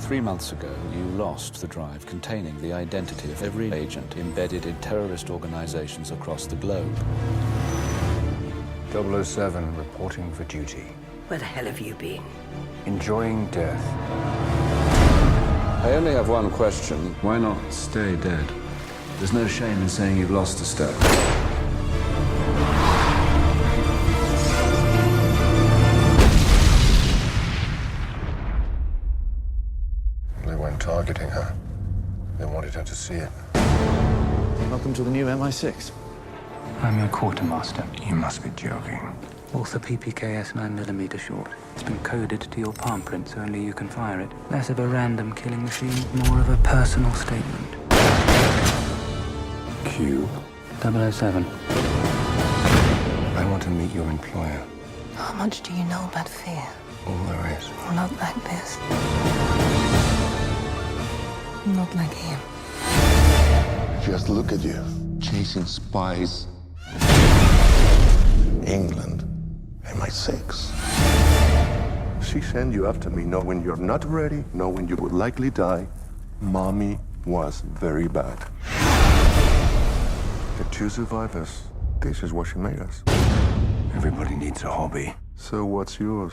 3 months ago, you lost the drive containing the identity of every agent embedded in terrorist organizations across the globe. 007 reporting for duty. Where the hell have you been? Enjoying death. I only have one question. Why not stay dead? There's no shame in saying you've lost a step. They weren't targeting her. They wanted her to see it. Welcome to the new MI6. I'm your quartermaster. You must be joking. Author PPKS 9mm short. It's been coded to your palm print so only you can fire it. Less of a random killing machine, more of a personal statement. Q. 007. I want to meet your employer. How much do you know about fear? All there is. Not like this. Not like him. Just look at you. Chasing spies. England. MI6. She sent you after me knowing you're not ready, knowing you would likely die. Mommy was very bad. The two survivors. This is what she made us. Everybody needs a hobby. So what's yours?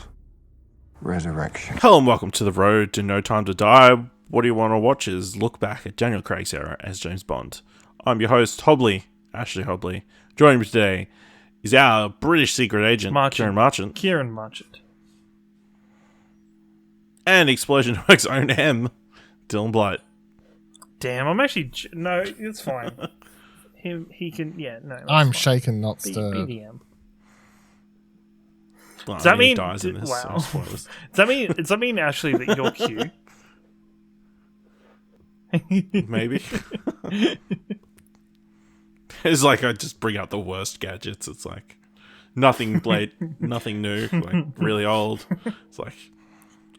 Resurrection. Hello and welcome to The Road to No Time to Die. What do you want to watch is look back at Daniel Craig's era as James Bond. I'm your host, Ashley Hobley. Joining me today is our British secret agent, Ciaran Marchant. And Explosion Works' own M, Dylan Blight. Damn, I'm actually... No, it's fine. He can... Yeah, no. I'm shaken, not stirred. BDM. Well, Does that mean... he dies in this, wow. so spoilers. Does that mean, Ashley, that you're Q? Maybe. It's like I just bring out the worst gadgets. It's like nothing nothing new, like really old. It's like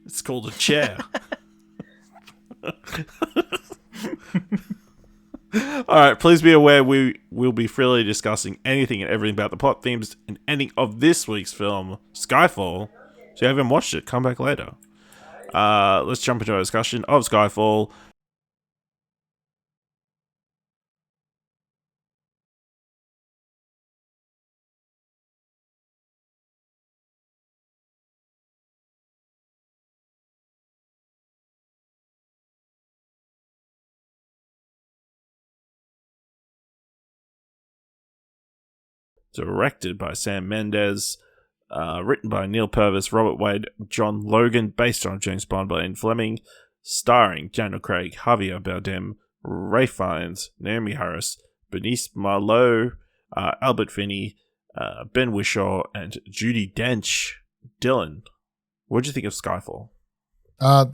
it's called a chair. Alright, please be aware we will be freely discussing anything and everything about the plot, themes, and ending of this week's film, Skyfall. So if you haven't watched it, come back later. Let's jump into our discussion of Skyfall. Directed by Sam Mendes, written by Neal Purvis, Robert Wade, John Logan, based on James Bond by Ian Fleming, starring Daniel Craig, Javier Bardem, Ray Fiennes, Naomie Harris, Bérénice Marlohe, Albert Finney, Ben Whishaw, and Judi Dench. Dylan, what did you think of Skyfall?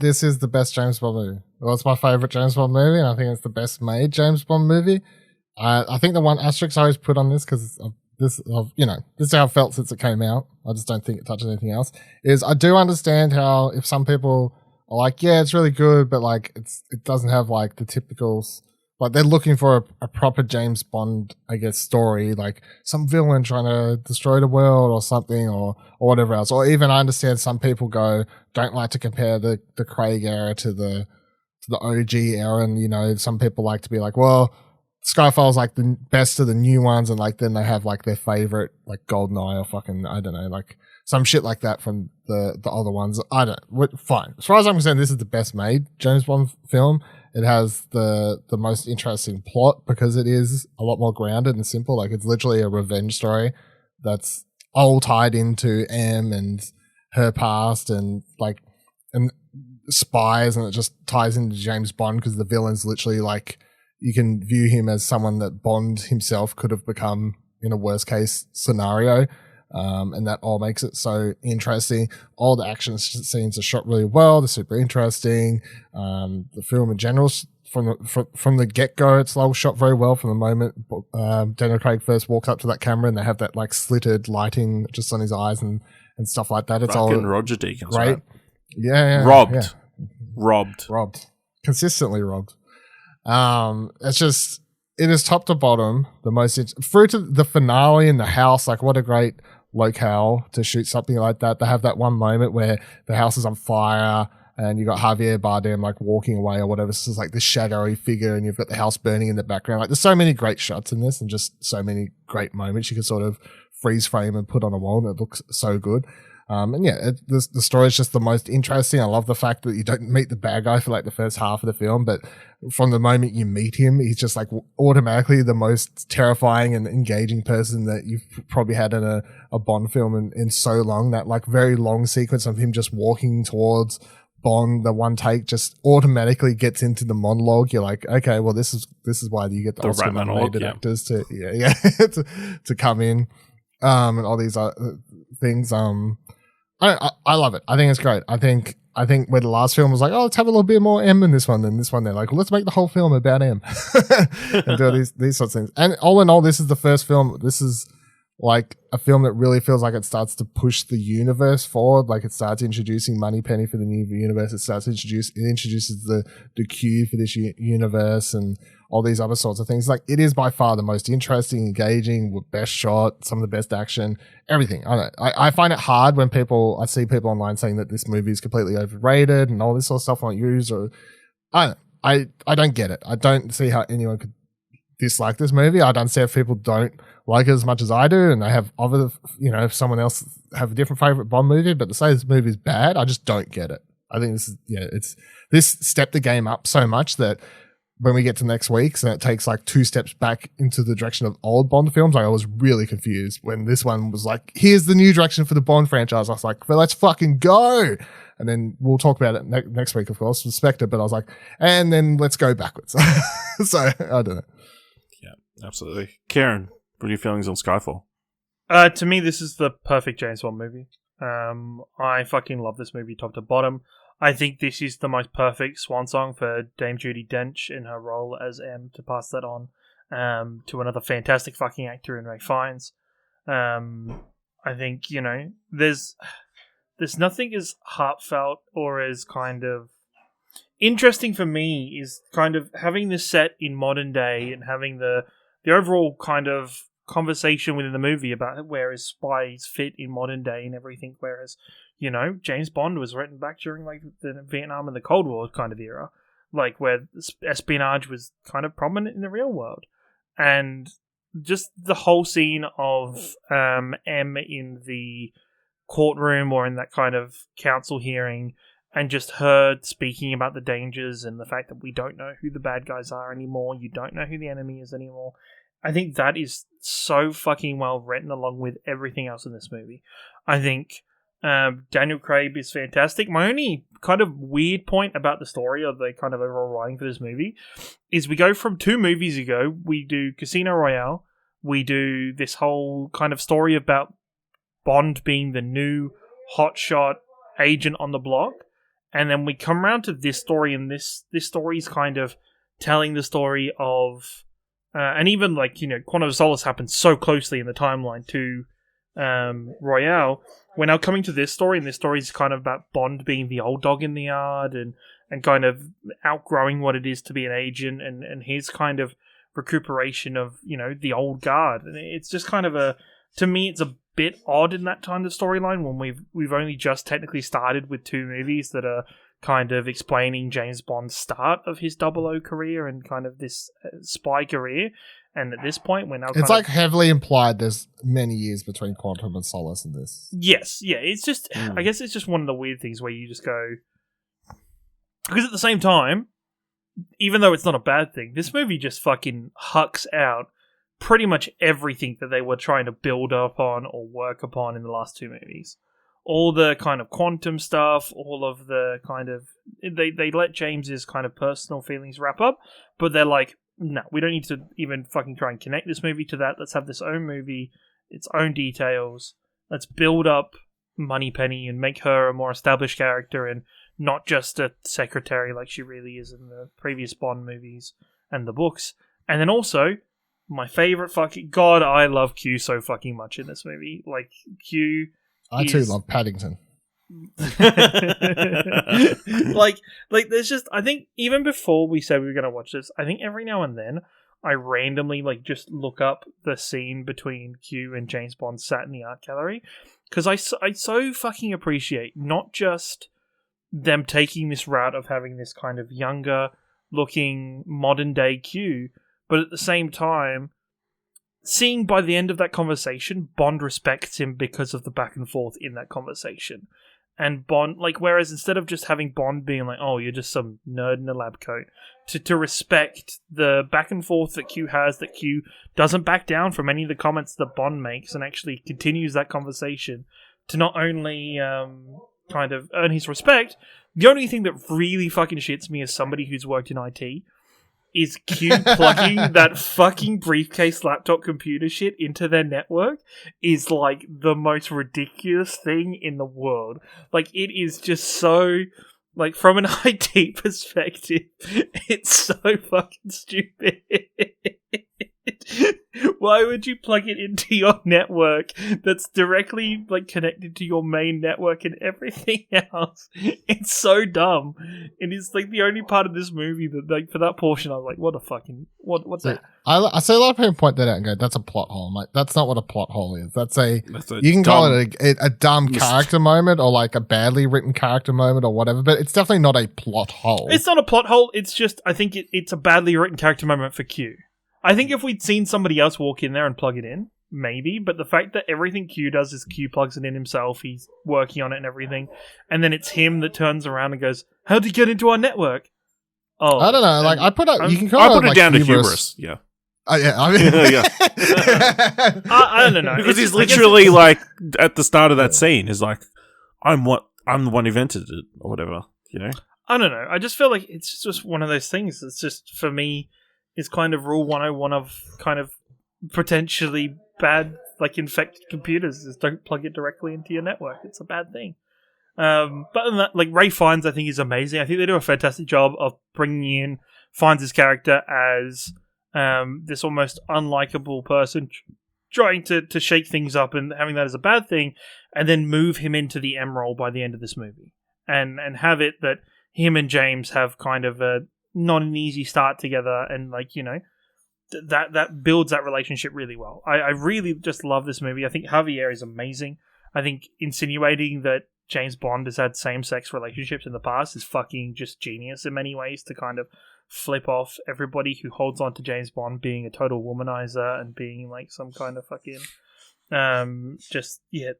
This is the best James Bond movie. Well, it's my favourite James Bond movie, and I think it's the best made James Bond movie. I think the one asterisk I always put on this, because this is how I felt since it came out. I just don't think it touches anything else. Is I do understand how if some people are like, yeah, it's really good, but like it doesn't have like the typicals. Like they're looking for a proper James Bond, I guess, story, like some villain trying to destroy the world or something, or whatever else. Or even I understand some people don't like to compare the Craig era to the OG era, and some people like to be like, well, Skyfall's like the best of the new ones, and like then they have like their favorite, like GoldenEye or fucking, I don't know, like some shit like that from the other ones. Fine. As far as I'm concerned, this is the best made James Bond film. It has the most interesting plot because it is a lot more grounded and simple. Like it's literally a revenge story that's all tied into M and her past and spies, and it just ties into James Bond because the villain's literally like, you can view him as someone that Bond himself could have become in a worst case scenario. And that all makes it so interesting. All the action scenes are shot really well. They're super interesting. The film in general, from the get-go, it's all shot very well from the moment Daniel Craig first walks up to that camera and they have that like slitted lighting just on his eyes and stuff like that. It's fucking all Roger Deakins, great. right? Yeah. Robbed. Consistently robbed. It's just, it is top to bottom the most through to the finale in the house. Like what a great locale to shoot something like that. They have that one moment where the house is on fire and you got Javier Bardem like walking away or whatever. So it's like this shadowy figure, and you've got the house burning in the background. Like there's so many great shots in this, and just so many great moments you can sort of freeze frame and put on a wall, and it looks so good. And yeah, the story is just the most interesting. I love the fact that you don't meet the bad guy for like the first half of the film, but from the moment you meet him, he's just like automatically the most terrifying and engaging person that you've probably had in a Bond film in so long. That like very long sequence of him just walking towards Bond, the one take just automatically gets into the monologue. You're like, okay, well this is why you get the Oscar nominated actors to to come in, and all these other things. I love it. I think it's great. I think where the last film was like, oh, let's have a little bit more M in this one. Then this one, they're like, well, let's make the whole film about M and do these sorts of things. And all in all, this is the first film. This is like a film that really feels like it starts to push the universe forward. Like it starts introducing Moneypenny for the new universe. It introduces the Q for this universe and all these other sorts of things. Like it is by far the most interesting, engaging, with best shot, some of the best action, everything. I find it hard when I see people online saying that this movie is completely overrated and all this sort of stuff won't use, or I don't get it. I don't see how anyone could dislike this movie. I don't see if people don't like it as much as I do, and they have other, if someone else have a different favorite Bond movie, but to say this movie is bad, I just don't get it. I think this stepped the game up so much that when we get to next week, so it takes like 2 steps back into the direction of old Bond films. I was really confused when this one was like, here's the new direction for the Bond franchise. I was like, well, let's fucking go. And then we'll talk about it next week, of course, with Spectre, but I was like, and then let's go backwards. So I don't know. Yeah, absolutely. Ciaran, what are your feelings on Skyfall? To me, this is the perfect James Bond movie. I fucking love this movie top to bottom. I think this is the most perfect swan song for Dame Judi Dench in her role as M, to pass that on to another fantastic fucking actor in Ray Fiennes. I think, there's nothing as heartfelt or as kind of interesting for me is kind of having this set in modern day and having the overall kind of conversation within the movie about where his spies fit in modern day and everything, whereas James Bond was written back during like the Vietnam and the Cold War kind of era, like where espionage was kind of prominent in the real world. And just the whole scene of M in the courtroom or in that kind of council hearing, and just her speaking about the dangers and the fact that we don't know who the bad guys are anymore, you don't know who the enemy is anymore. I think that is so fucking well written along with everything else in this movie. I think Daniel Craig is fantastic. My only kind of weird point about the story, or the kind of overall writing for this movie, is we go from 2 movies ago, we do Casino Royale, we do this whole kind of story about Bond being the new hotshot agent on the block, and then we come around to this story, and this story is kind of telling the story of, and even like, Quantum of Solace happened so closely in the timeline to Royale. We're now coming to this story, and this story is kind of about Bond being the old dog in the yard and kind of outgrowing what it is to be an agent, and his kind of recuperation of, the old guard. And it's just kind of to me, it's a bit odd in that kind of storyline when we've only just technically started with 2 movies that are kind of explaining James Bond's start of his 00 career and kind of this spy career. And at this point, we're now it's like heavily implied there's many years between Quantum and Solace and this. Yes, yeah. It's just, I guess it's just one of the weird things where you just go... Because at the same time, even though it's not a bad thing, this movie just fucking hucks out pretty much everything that they were trying to build up on or work upon in the last 2 movies. All the kind of quantum stuff, all of the kind of... They let James's kind of personal feelings wrap up, but they're like, no, we don't need to even fucking try and connect this movie to that. Let's have this own movie, its own details. Let's build up Moneypenny and make her a more established character and not just a secretary like she really is in the previous Bond movies and the books. And then also, my favorite fucking... God, I love Q so fucking much in this movie. Like, Q... I too love Paddington. like there's just, I think even before we said we were going to watch this, I think every now and then I randomly like just look up the scene between Q and James Bond sat in the art gallery, because I so fucking appreciate not just them taking this route of having this kind of younger looking modern day Q, but at the same time, seeing by the end of that conversation, Bond respects him because of the back and forth in that conversation. And Bond, like, whereas instead of just having Bond being like, oh, you're just some nerd in a lab coat, to respect the back and forth that Q has, that Q doesn't back down from any of the comments that Bond makes and actually continues that conversation to not only kind of earn his respect. The only thing that really fucking shits me as somebody who's worked in IT is Q plugging that fucking briefcase laptop computer shit into their network is like the most ridiculous thing in the world. Like, it is just so, like, from an IT perspective, it's so fucking stupid. Why would you plug it into your network that's directly like connected to your main network and everything else? It's so dumb. And it's like the only part of this movie that, like, for that portion, I was like, what a fucking what's that? I see a lot of people point that out and go, "That's a plot hole." I'm like, that's not what a plot hole is. That's a you can call it a dumb character moment or like a badly written character moment or whatever, but it's definitely not a plot hole. It's not a plot hole. It's just I think it's a badly written character moment for Q. I think if we'd seen somebody else walk in there and plug it in, maybe, but the fact that everything Q does is Q plugs it in himself, he's working on it and everything, and then it's him that turns around and goes, how'd he get into our network? Oh, I don't know, like, I put it, you can call I it, put it like, hubris. To hubris. yeah. Yeah, I mean, yeah. I don't know. Because he's literally like, at the start of that scene, he's like, I'm the one who invented it, or whatever, you know? I don't know. I just feel like it's just one of those things. It's just, for me, is kind of rule 101 of kind of potentially bad, like, infected computers, is don't plug it directly into your network. It's a bad thing. But in that, like, Ray Fiennes, I think, is amazing. I think they do a fantastic job of bringing in Fiennes' character as this almost unlikable person trying to shake things up and having that as a bad thing, and then move him into the M role by the end of this movie. And have it that him and James have kind of a not an easy start together, and, like, you know, that builds that relationship really well. I really just love this movie. I think Javier is amazing. I think insinuating that James Bond has had same-sex relationships in the past is fucking just genius in many ways, to kind of flip off everybody who holds on to James Bond being a total womanizer and being like some kind of fucking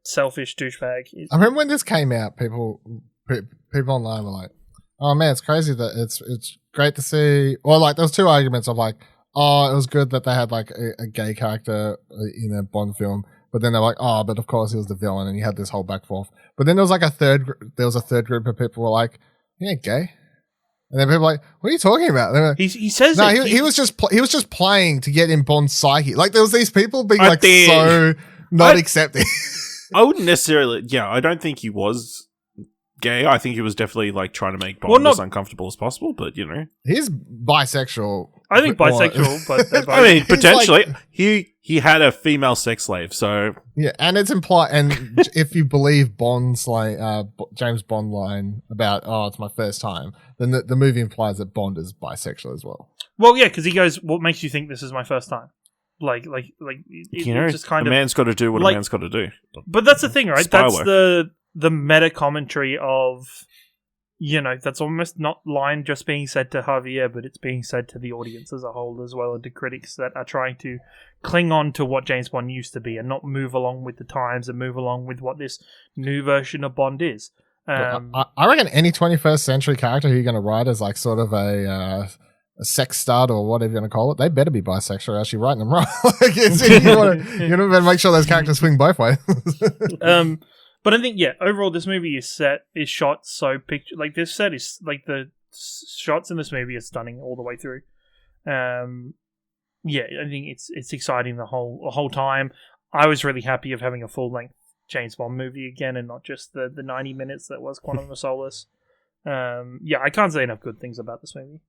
selfish douchebag. I remember when this came out, people online were like, oh man, it's crazy that it's great to see. Or, like, there was two arguments of, like, oh, it was good that they had, like, a gay character in a Bond film, but then they're like, oh, but of course he was the villain, and you had this whole back forth. But then there was like a third group of people who were like, he ain't gay. And then people were like, what are you talking about? Like, he says no, it. He was just playing to get in Bond's psyche. Like, there was these people being like so not accepting. I wouldn't necessarily. Yeah, I don't think he was gay. I think he was definitely like trying to make Bond as uncomfortable as possible. But, you know, he's bisexual. I think bisexual, but they're both. I mean, potentially, like, he had a female sex slave. So yeah, and it's implied. And if you believe Bond's like James Bond line about, oh, it's my first time, then the movie implies that Bond is bisexual as well. Well, yeah, because he goes, "What makes you think this is my first time?" Like, you know, just kind a man's got to do what a man's got to do. But that's the thing, right? That's the meta commentary of, you know, that's almost not line just being said to Javier, but it's being said to the audience as a whole as well, and to critics that are trying to cling on to what James Bond used to be and not move along with the times and move along with what this new version of Bond is. I reckon any 21st century character who you're going to write as like sort of a sex stud or whatever you're going to call it, they better be bisexual, or else you're writing them wrong. Like, you better make sure those characters swing both ways. But I think, yeah, overall, this movie is shot so like, this set is, like, the shots in this movie are stunning all the way through. Yeah, I think it's exciting the whole time. I was really happy of having a full-length James Bond movie again, and not just the 90 minutes that was Quantum of Solace. Yeah, I can't say enough good things about this movie.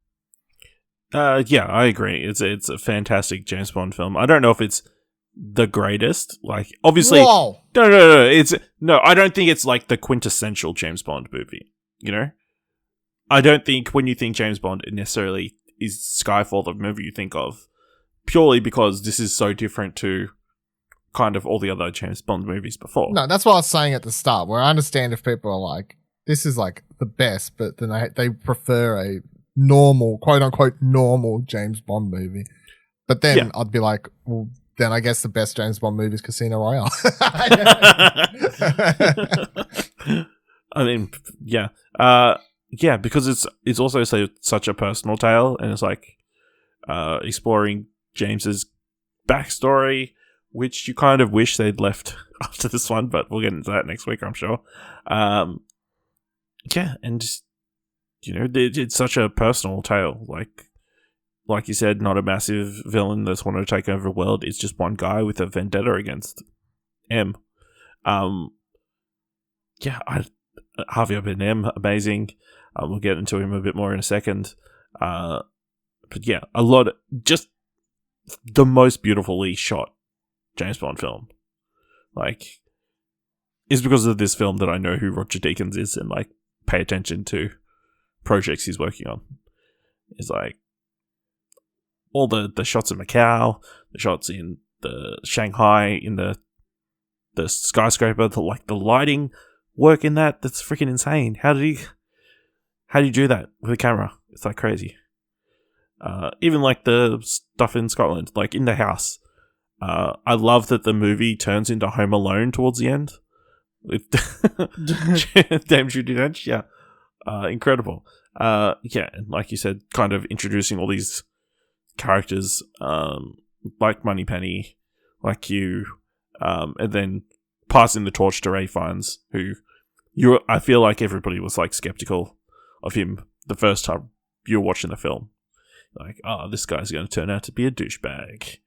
Yeah, I agree. It's a fantastic James Bond film. I don't know if it's the greatest, like, obviously. Whoa. No, I don't think it's like the quintessential James Bond movie, you know? I don't think when you think James Bond, it necessarily is Skyfall the movie you think of, purely because this is so different to kind of all the other James Bond movies before. No, that's what I was saying at the start, where I understand if people are like, this is like the best, but then they prefer a normal, quote unquote, normal James Bond movie. But then I'd be like, well, then I guess the best James Bond movie is Casino Royale. I mean, yeah. Because it's also such a personal tale, and it's like exploring James's backstory, which you kind of wish they'd left after this one, but we'll get into that next week, I'm sure. And just, it's such a personal tale. Like you said, not a massive villain that's wanted to take over the world. It's just one guy with a vendetta against M. Javier Bardem, amazing. We'll get into him a bit more in a second. But yeah, just the most beautifully shot James Bond film. It's because of this film that I know who Roger Deakins is and pay attention to projects he's working on. It's all the shots in Macau, the shots in the Shanghai, in the skyscraper, the lighting work in that's freaking insane. How do you do that with a camera? It's crazy. Even the stuff in Scotland, in the house. I love that the movie turns into Home Alone towards the end with Dame Judi Dench. Yeah, incredible. And like you said, kind of introducing all these characters, like Moneypenny, like you, and then passing the torch to Ray Fiennes, who I feel like everybody was skeptical of him the first time you were watching the film. This guy's going to turn out to be a douchebag,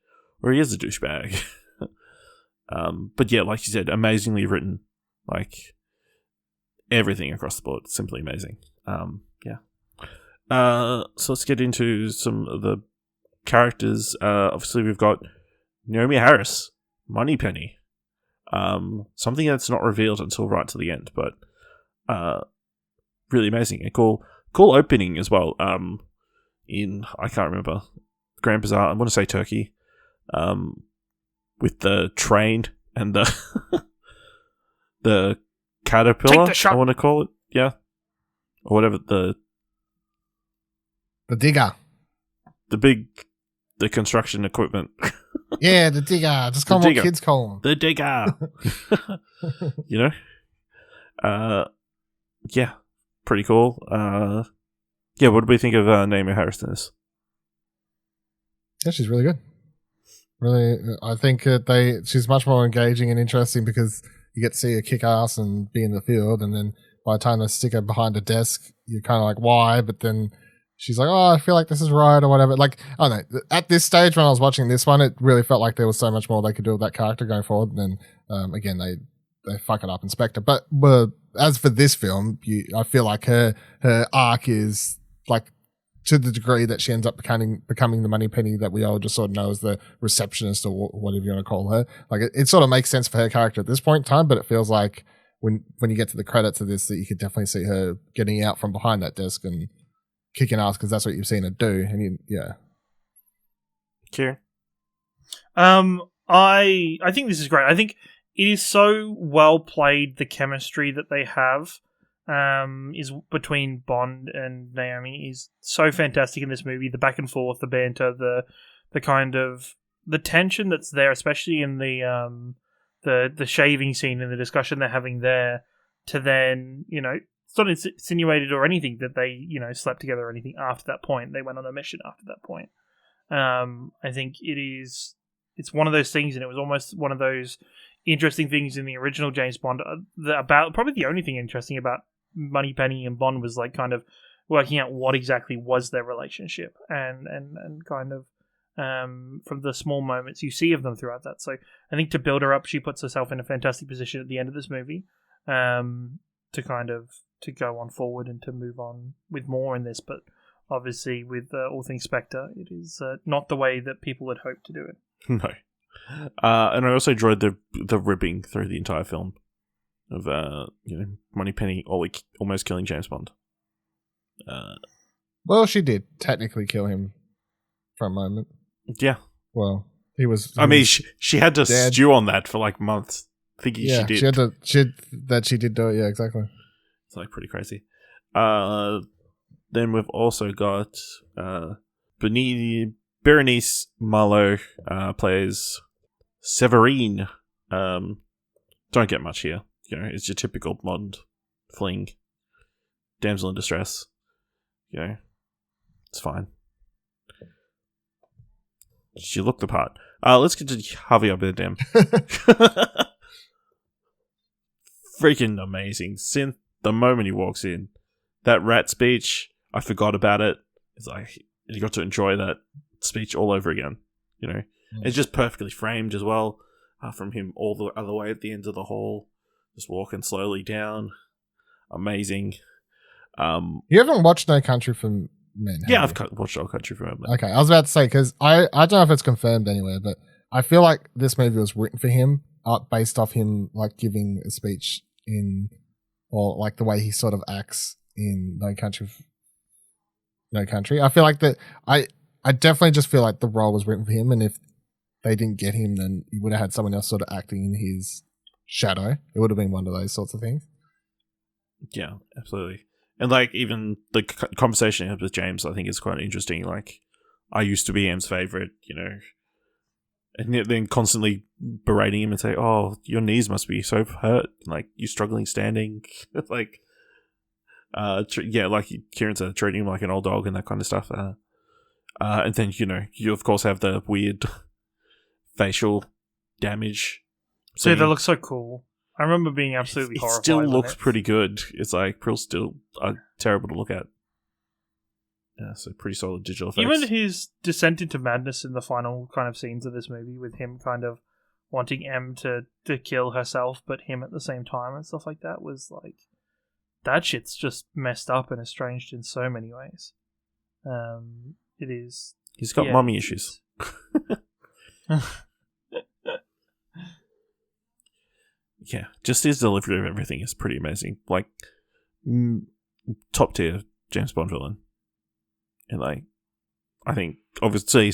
or he is a douchebag. But yeah, like you said, amazingly written, everything across the board, simply amazing. So let's get into some of the characters. Obviously, we've got Naomie Harris, Moneypenny. Something that's not revealed until right to the end, but really amazing and cool opening as well. I can't remember, Grand Bazaar, I want to say Turkey, with the train and the caterpillar, I want to call it, or whatever, the digger, the construction equipment. Yeah, the digger. Just call them what kids call them. The digger. Pretty cool. What do we think of Naomie Harris in this? Yeah, she's really good. Really, I think she's much more engaging and interesting because you get to see her kick ass and be in the field, and then by the time they stick her behind a desk, you're kind of like, why? But then she's like, oh, I feel like this is right or whatever. I don't know. At this stage when I was watching this one, it really felt like there was so much more they could do with that character going forward. And then, again, they fuck it up in Spectre. But as for this film, I feel like her arc is to the degree that she ends up becoming the Moneypenny that we all just sort of know as the receptionist or whatever you want to call her. It sort of makes sense for her character at this point in time, but it feels like when you get to the credits of this, that you could definitely see her getting out from behind that desk and kicking ass because that's what you've seen her do. And Sure. I think this is great. I think it is so well played. The chemistry that they have is between Bond and Naomie is so fantastic in this movie. The back and forth, the banter, the kind of the tension that's there, especially in the shaving scene and the discussion they're having there. To then, it's not insinuated or anything that they, slept together or anything after that point. They went on a mission after that point. I think it's one of those things, and it was almost one of those interesting things in the original James Bond about probably the only thing interesting about Moneypenny and Bond was kind of working out what exactly was their relationship and kind of from the small moments you see of them throughout that. So I think to build her up, she puts herself in a fantastic position at the end of this movie to go on forward and to move on with more in this. But obviously with all things Spectre, it is not the way that people had hoped to do it. No. And I also enjoyed the ribbing through the entire film of Moneypenny almost killing James Bond. Well, she did technically kill him for a moment. Yeah. Well, he was. She had to dead. stew on that for months, thinking she did. She did do it. Yeah, exactly. It's like pretty crazy. Then we've also got Bérénice Marlohe plays Séverine. Don't get much here. You know, it's your typical Bond fling, damsel in distress. You know, it's fine. She looked the part. Let's get to Javier Bardem. Freaking amazing. Since the moment he walks in, that rat speech, I forgot about it. It's like you got to enjoy that speech all over again. You know, it's just perfectly framed as well. From him all the other way at the end of the hall, just walking slowly down. Amazing. You haven't watched No Country for Men? Yeah, I've watched No Country for Men. Okay, I was about to say, because I don't know if it's confirmed anywhere, but I feel like this movie was written for him, based off him like giving a speech in, or like the way he sort of acts in No Country. I feel like that. I definitely just feel like the role was written for him, and if they didn't get him, then he would have had someone else sort of acting in his shadow. It would have been one of those sorts of things. Yeah, absolutely. And like even the conversation with James, I think is quite interesting. Like, I used to be M's favorite, you know, and then constantly berating him and say, "Oh, your knees must be so hurt. Like, you're struggling standing." Like, like Ciaran said, treating him like an old dog and that kind of stuff. And then you of course have the weird facial damage. So that looks so cool. I remember being absolutely horrified. It still looks pretty good. It's like still terrible to look at. Yeah, so pretty solid digital effects. Even his descent into madness in the final kind of scenes of this movie, with him kind of wanting M to kill herself, but him at the same time and stuff like that, was like, that shit's just messed up and estranged in so many ways. It is. He's got mommy issues. Yeah, just his delivery of everything is pretty amazing. Like, top tier James Bond villain. And like, I think obviously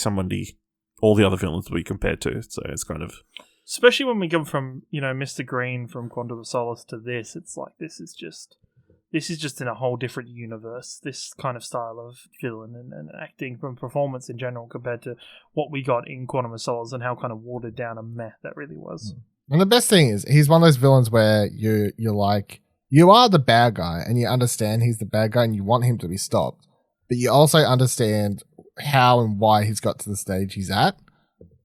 all the other villains will be compared to, so it's kind of... Especially when we come from, Mr. Green from Quantum of Solace to this, it's like, this is just in a whole different universe, this kind of style of villain and acting from performance in general compared to what we got in Quantum of Solace and how kind of watered down and meh that really was. And the best thing is, he's one of those villains where you're like, you are the bad guy and you understand he's the bad guy and you want him to be stopped, but you also understand how and why he's got to the stage he's at.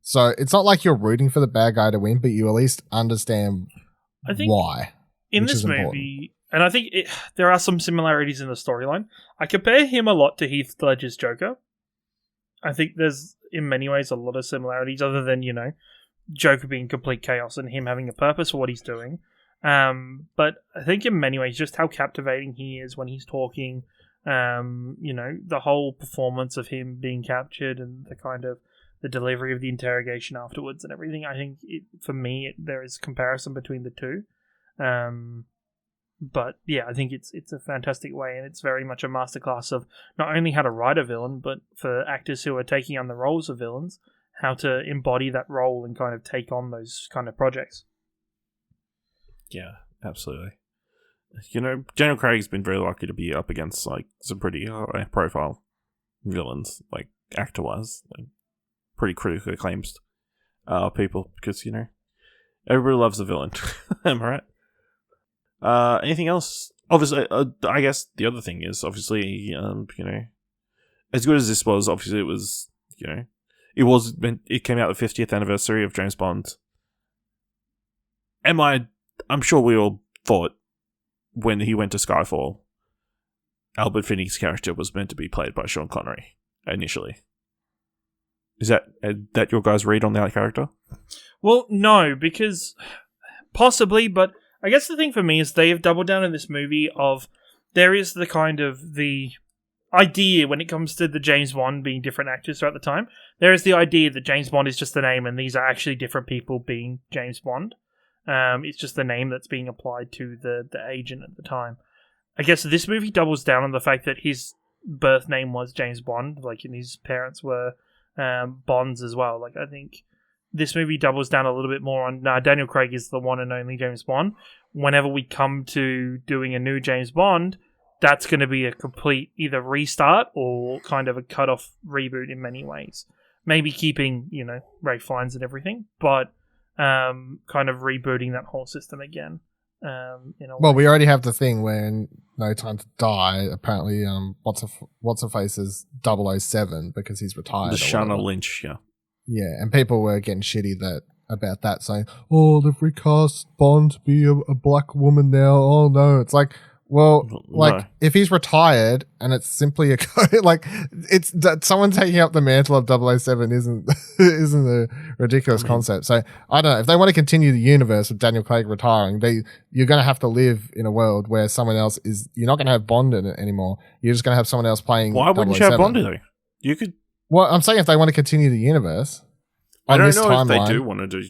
So it's not like you're rooting for the bad guy to win, but you at least understand why. In this movie, and I think there are some similarities in the storyline. I compare him a lot to Heath Ledger's Joker. I think there's, in many ways, a lot of similarities, other than, Joker being complete chaos and him having a purpose for what he's doing. But I think in many ways, just how captivating he is when he's talking, the whole performance of him being captured and the kind of the delivery of the interrogation afterwards and everything. I think for me, there is comparison between the two. But yeah, I think it's a fantastic way, and it's very much a masterclass of not only how to write a villain, but for actors who are taking on the roles of villains, how to embody that role and kind of take on those kind of projects. Yeah, absolutely. Daniel Craig's been very lucky to be up against like some pretty high profile villains, like actor-wise, like pretty critically acclaimed people, because everybody loves a villain. Am I right? Anything else? Obviously, I guess the other thing is obviously, as good as this was, obviously it was, it came out the 50th anniversary of James Bond. I'm sure we all thought when he went to Skyfall, Albert Finney's character was meant to be played by Sean Connery initially. Is that your guys' read on that character? Well, no, because possibly, but I guess the thing for me is they have doubled down in this movie of there is the kind of the idea when it comes to the James Bond being different actors throughout the time. There is the idea that James Bond is just the name and these are actually different people being James Bond. It's just the name that's being applied to the agent at the time. I guess this movie doubles down on the fact that his birth name was James Bond, like, and his parents were Bonds as well. Like, I think this movie doubles down a little bit more on Daniel Craig is the one and only James Bond. Whenever we come to doing a new James Bond, that's going to be a complete either restart or kind of a cut-off reboot in many ways. Maybe keeping, Ray Fiennes and everything, but kind of rebooting that whole system again. Well, we already have the thing where in No Time to Die, apparently, what's her face is 007 because he's retired. The Lashana Lynch, yeah. Yeah, and people were getting shitty about that, saying, "Oh, they've recast Bond to be a black woman now." Oh no, it's like, well, like if he's retired and it's simply it's someone taking up the mantle of 007 isn't a ridiculous concept. So I don't know if they want to continue the universe with Daniel Craig retiring. You're going to have to live in a world where someone else is. You're not going to have Bond in it anymore. You're just going to have someone else playing. Why wouldn't you have Bond in it? You could. Well, I'm saying if they want to continue the universe. I don't know if they do want to do.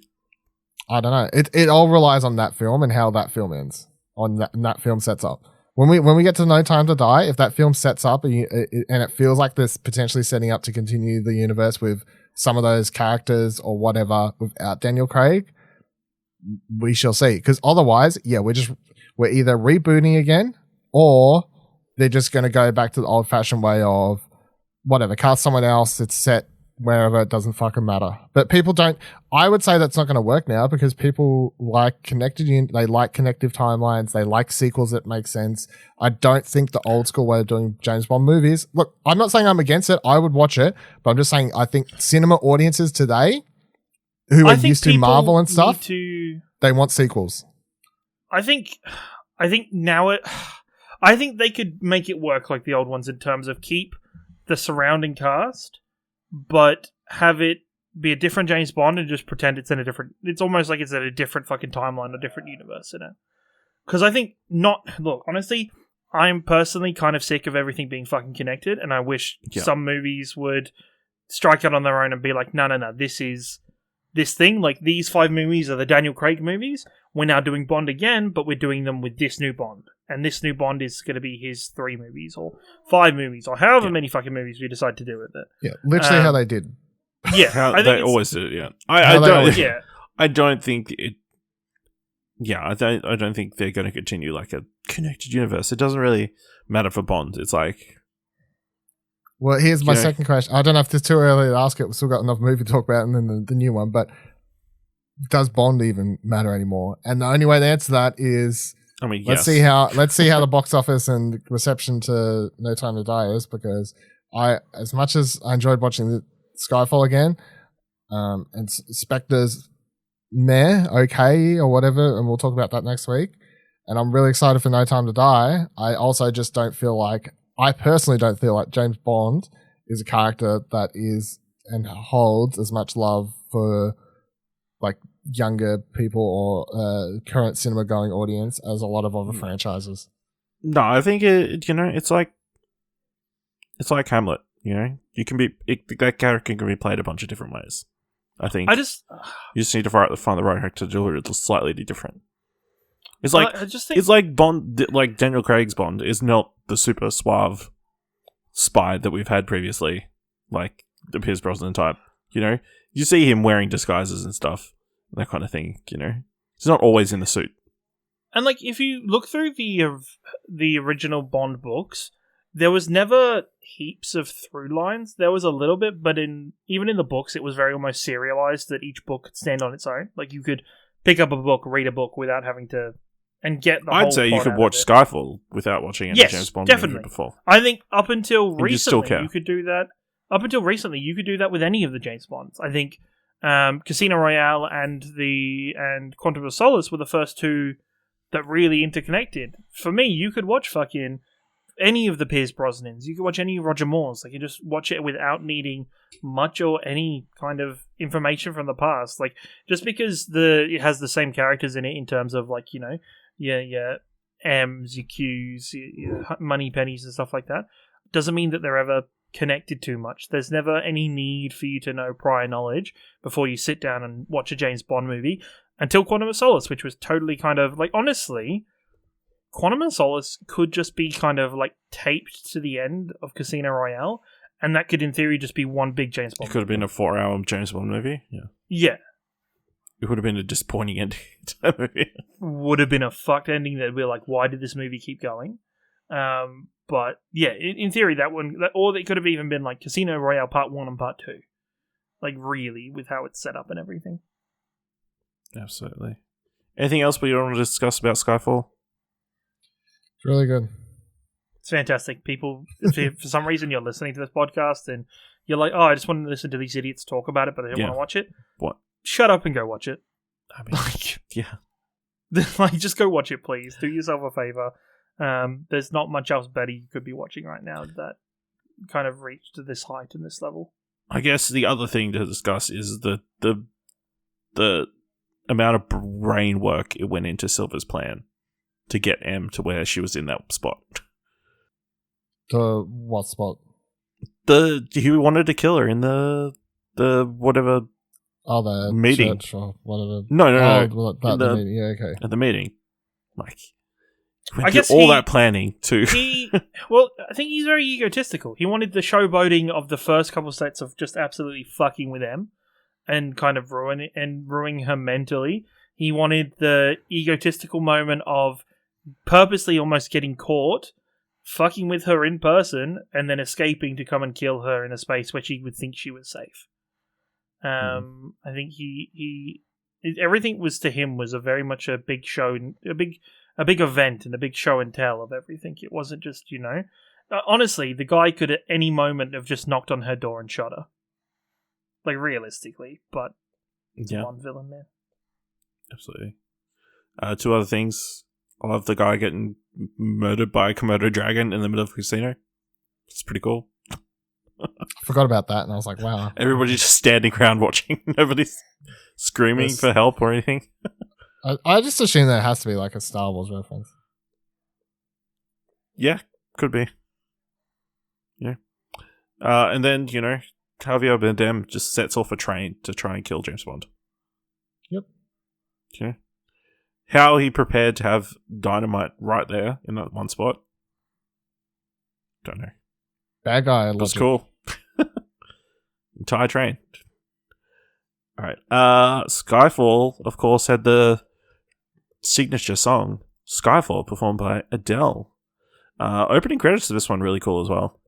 I don't know. It all relies on that film and how that film ends. On that film sets up. When we get to No Time to Die, if that film sets up and it feels like this potentially setting up to continue the universe with some of those characters or whatever without Daniel Craig, we shall see. Because otherwise, yeah, we're either rebooting again or they're just going to go back to the old fashioned way of whatever, cast someone else. It's set wherever, it doesn't fucking matter. But people don't. I would say that's not going to work now because people like they like connective timelines. They like sequels that make sense. I don't think the old school way of doing James Bond movies. Look, I'm not saying I'm against it. I would watch it, but I'm just saying I think cinema audiences today, who are used to Marvel and stuff, they want sequels. I think now I think they could make it work like the old ones in terms of keep the surrounding cast, but have it be a different James Bond and just pretend it's in a different... It's almost like it's in a different fucking timeline, a different universe, Because I think Look, honestly, I'm personally kind of sick of everything being fucking connected, and I wish some movies would strike out on their own and be like, no, this is this thing. Like, these 5 movies are the Daniel Craig movies. We're now doing Bond again, but we're doing them with this new Bond. And this new Bond is going to be his 3 movies or 5 movies or however many fucking movies we decide to do with it. Yeah, literally how they did. Yeah, they always did. Yeah, I don't think it. Yeah, I don't think they're going to continue like a connected universe. It doesn't really matter for Bond. It's like. Well, here's my second question. I don't know if it's too early to ask it. We've still got enough movie to talk about, and then the new one. But does Bond even matter anymore? And the only way to answer that is. I mean, let's see how the box office and reception to No Time to Die is, because as much as I enjoyed watching the Skyfall again, and Spectre's okay or whatever, and we'll talk about that next week. And I'm really excited for No Time to Die. I also just I personally don't feel like James Bond is a character that is and holds as much love for like younger people or current cinema going audience as a lot of other franchises. No, I think it's like Hamlet. You can that character can be played a bunch of different ways. I think you just need to find the right actor to do it slightly different. It's like it's like Bond, like Daniel Craig's Bond is not the super suave spy that we've had previously, like the Pierce Brosnan type. You see him wearing disguises and stuff. That kind of thing, He's not always in the suit. And like, if you look through the original Bond books, there was never heaps of through lines. There was a little bit, but even in the books, it was very almost serialized that each book could stand on its own. Like, you could pick up a book, read a book without having to, and get the whole I'd say you could watch Skyfall without watching any James Bond movie before. I think up until recently, you could do that. Up until recently, you could do that with any of the James Bonds. I think Casino Royale and Quantum of Solace were the first 2 that really interconnected. For me, you could watch fucking any of the Pierce Brosnans. You could watch any Roger Moore's. Like, you just watch it without needing much or any kind of information from the past. Like, just because it has the same characters in it in terms of like, your M's, your Q's, your Moneypennies and stuff like that, doesn't mean that they're ever connected too much. There's never any need for you to know prior knowledge before you sit down and watch a James Bond movie until Quantum of Solace, which was totally kind of like, honestly, Quantum of Solace could just be kind of like taped to the end of Casino Royale, and that could in theory just be one big James Bond It could have been a 4-hour James Bond movie. Yeah, It would have been a disappointing ending to that movie. Would have been a fucked ending that we're like, why did this movie keep going? But yeah, in theory, or it could have even been like Casino Royale Part 1 and Part 2. Like, really, with how it's set up and everything. Absolutely. Anything else we want to discuss about Skyfall? It's really good. It's fantastic. People, if for some reason you're listening to this podcast and you're like, oh, I just want to listen to these idiots talk about it, but I don't want to watch it. What? Shut up and go watch it. I mean, yeah. Like, just go watch it, please. Do yourself a favor. There's not much else better you could be watching right now that kind of reached to this height and this level. I guess the other thing to discuss is the amount of brain work it went into Silva's plan to get M to where she was in that spot. The what spot? He wanted to kill her in the whatever. Oh, the meeting church or whatever. No. Well, the meeting. Yeah, okay. At the meeting, like, I guess that planning to. Well, I think he's very egotistical. He wanted the showboating of the first couple sets of just absolutely fucking with M and kind of ruining her mentally. He wanted the egotistical moment of purposely almost getting caught, fucking with her in person, and then escaping to come and kill her in a space where she would think she was safe. I think he everything was to him was a very much a big show, a big event, and a big show and tell of everything. It wasn't just, honestly, the guy could at any moment have just knocked on her door and shot her, like, realistically. But one villain, man. Absolutely. Two other things. I love the guy getting murdered by a Komodo dragon in the middle of a casino. It's pretty cool. I forgot about that, and I was like, wow. Everybody's just standing around watching. Nobody's screaming for help or anything. I just assume that it has to be like a Star Wars reference. Yeah, could be. Yeah. And then, Javier Bardem just sets off a train to try and kill James Bond. Yep. Okay. How he prepared to have dynamite right there in that one spot, don't know. Bad guy. That's cool. Entire train. All right. Skyfall, of course, had the signature song Skyfall performed by Adele. Opening credits to this one really cool as well.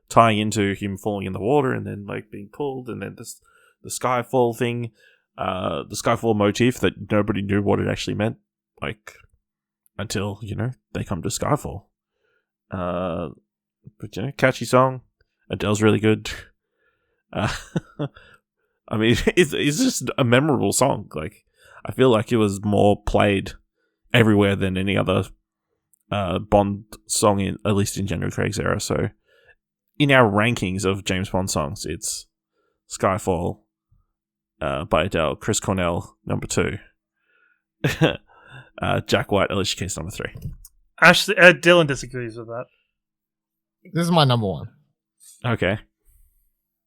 Tying into him falling in the water and then like being pulled, and then the Skyfall thing, the Skyfall motif that nobody knew what it actually meant, like until they come to Skyfall. But catchy song. Adele's really good. I mean, it's just a memorable song. Like, I feel like it was more played everywhere than any other Bond song, at least in Daniel Craig's era. So, in our rankings of James Bond songs, it's Skyfall by Adele, Chris Cornell, number 2. Jack White, Alicia Keys, number 3. Actually, Dylan disagrees with that. This is my number 1. Okay.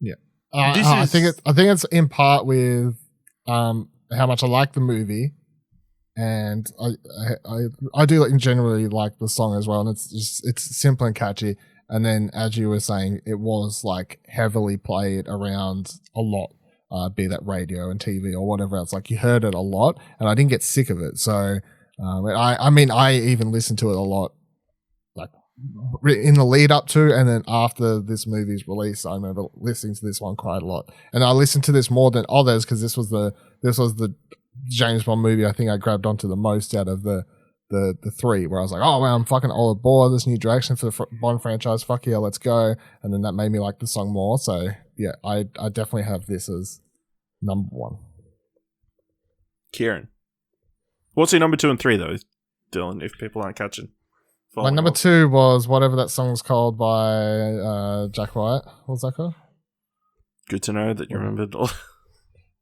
Yeah. I think it's in part with how much I like the movie, and I do generally like the song as well, and it's simple and catchy. And then, as you were saying, it was like heavily played around a lot, be that radio and TV or whatever else. Like, you heard it a lot, and I didn't get sick of it. So, I even listened to it a lot, like in the lead up to, and then after this movie's release. I remember listening to this one quite a lot, and I listened to this more than others because this was the James Bond movie I think I grabbed onto the most out of the 3, where I was like, oh wow, I'm fucking all aboard this new direction for the Bond franchise. Fuck yeah, let's go. And then that made me like the song more. So yeah, I definitely have this as number 1. Ciaran, what's your number 2 and 3 though, Dylan? If people aren't catching. My number 2 was whatever that song's called by Jack White. What's that called? Good to know that you remembered all.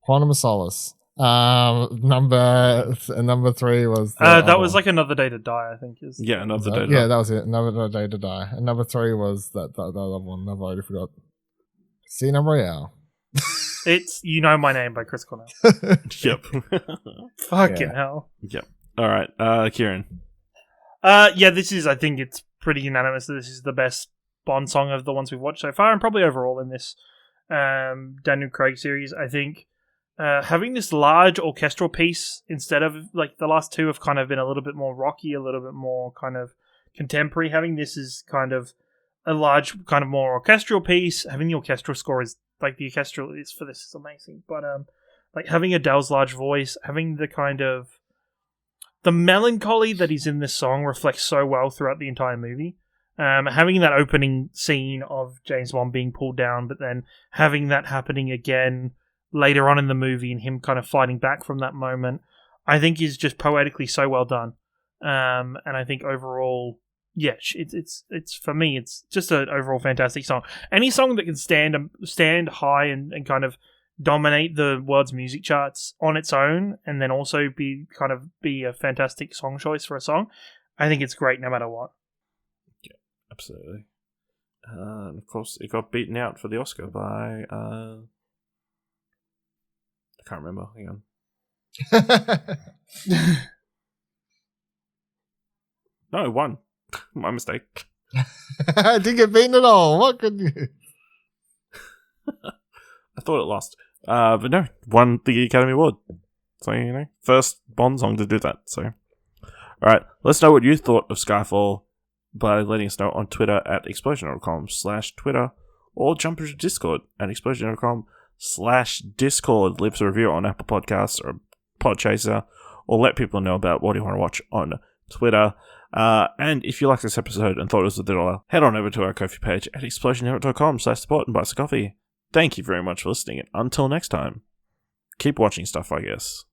Quantum of Solace. Number 3 was that was like Another Day to Die, I think. Another Day to Die. Yeah, that was it. Another Day to Die. And number 3 was that other one. I've already forgot. Casino Royale. It's You Know My Name by Chris Cornell. Yep. Fucking hell. Yep. All right, Ciaran. This is, I think it's pretty unanimous that this is the best Bond song of the ones we've watched so far, and probably overall in this Daniel Craig series. I think having this large orchestral piece instead of like the last two have kind of been a little bit more rocky, a little bit more kind of contemporary. Having this is kind of a large, kind of more orchestral piece. Having the orchestral score is like the orchestral is for this is amazing. But like having Adele's large voice, having the kind of the melancholy that is in this song reflects so well throughout the entire movie. Having that opening scene of James Bond being pulled down, but then having that happening again later on in the movie and him kind of fighting back from that moment, I think is just poetically so well done. And I think overall, yeah, it's for me, it's just an overall fantastic song. Any song that can stand high and kind of dominate the world's music charts on its own, and then also be a fantastic song choice for a song, I think it's great no matter what. Yeah, absolutely. And of course, it got beaten out for the Oscar by I can't remember. Hang on. No, it won. My mistake. I didn't get beaten at all. What could you? I thought it lost. But no, won the Academy Award. So, you know, first Bond song to do that. So, alright, let's know what you thought of Skyfall by letting us know on Twitter at explosion.com/Twitter, or jump into Discord at explosion.com/Discord. Leave us a review on Apple Podcasts or Podchaser, or let people know about what you want to watch on Twitter. And if you like this episode and thought it was $1, head on over to our Ko-fi page at explosionnetwork.com/support and buy us a coffee. Thank you very much for listening, and until next time, keep watching stuff, I guess.